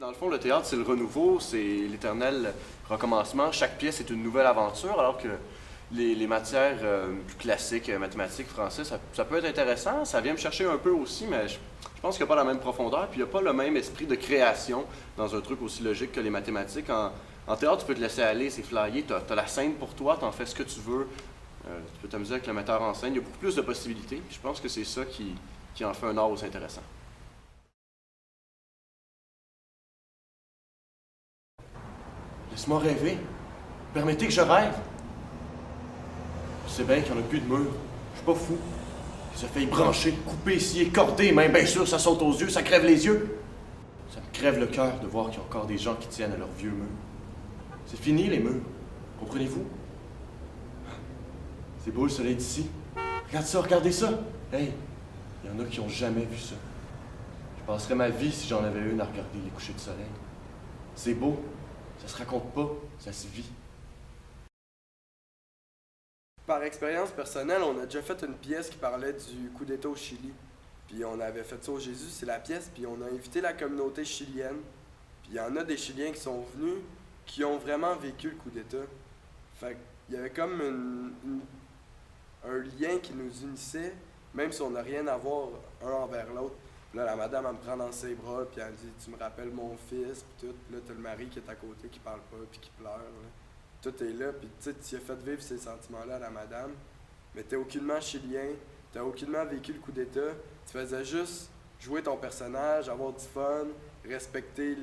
Dans le fond, le théâtre, c'est le renouveau, c'est l'éternel recommencement. Chaque pièce est une nouvelle aventure, alors que les matières plus classiques, mathématiques, français, ça peut être intéressant. Ça vient me chercher un peu aussi, mais je pense qu'il n'y a pas la même profondeur, puis il n'y a pas le même esprit de création dans un truc aussi logique que les mathématiques. En théâtre, tu peux te laisser aller, c'est flyé, tu as la scène pour toi, tu en fais ce que tu veux. Tu peux t'amuser avec le metteur en scène. Il y a beaucoup plus de possibilités. Puis je pense que c'est ça qui en fait un art aussi intéressant. Laisse-moi rêver. Permettez que je rêve. Je sais bien qu'il n'y en a plus de murs. Je suis pas fou. Les feuilles branchées, coupées, sciées, cordées, même bien sûr, ça saute aux yeux, ça crève les yeux. Ça me crève le cœur de voir qu'il y a encore des gens qui tiennent à leurs vieux murs. C'est fini, les murs. Comprenez-vous? C'est beau le soleil d'ici. Regarde ça, regardez ça. Hey, il y en a qui n'ont jamais vu ça. Je passerais ma vie si j'en avais une à regarder les couchers de soleil. C'est beau. Ça se raconte pas, ça se vit. Par expérience personnelle, on a déjà fait une pièce qui parlait du coup d'État au Chili. Puis on avait fait ça au Jésus, c'est la pièce, puis on a invité la communauté chilienne. Puis il y en a des Chiliens qui sont venus, qui ont vraiment vécu le coup d'État. Fait qu'il y avait comme un lien qui nous unissait, même si on n'a rien à voir un envers l'autre. Puis là, la madame, elle me prend dans ses bras, puis elle me dit « Tu me rappelles mon fils », puis tout. Puis là, t'as le mari qui est à côté, qui parle pas, puis qui pleure. Là. Tout est là, puis tu sais, tu as fait vivre ces sentiments-là à la madame, mais t'es aucunement chilien, t'as aucunement vécu le coup d'État. Tu faisais juste jouer ton personnage, avoir du fun, respecter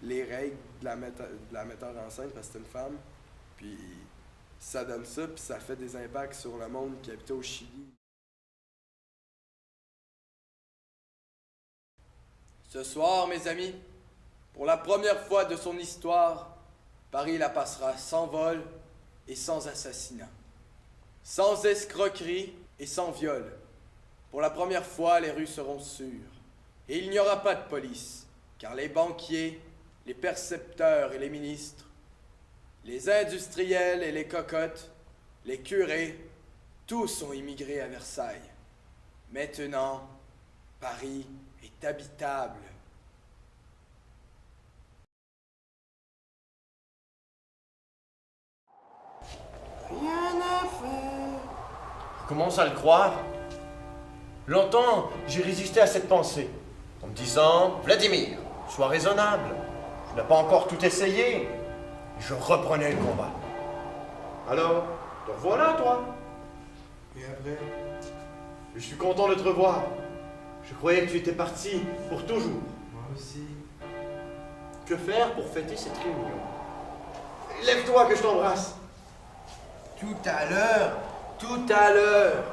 les règles de la metteur en scène, parce que c'est une femme. Puis ça donne ça, puis ça fait des impacts sur le monde qui habitait au Chili. Ce soir, mes amis, pour la première fois de son histoire, Paris la passera sans vol et sans assassinat, sans escroquerie et sans viol. Pour la première fois, les rues seront sûres. Et il n'y aura pas de police, car les banquiers, les percepteurs et les ministres, les industriels et les cocottes, les curés, tous ont immigré à Versailles. Maintenant, Paris est habitable. Rien à faire. Je commence à le croire. Longtemps, j'ai résisté à cette pensée, en me disant « Vladimir, sois raisonnable. Tu n'as pas encore tout essayé. » Et je reprenais le combat. Alors, te revoilà, toi. Et après? Je suis content de te revoir. Je croyais que tu étais parti pour toujours. Moi aussi. Que faire pour fêter cette réunion? Lève-toi que je t'embrasse. Tout à l'heure, tout à l'heure.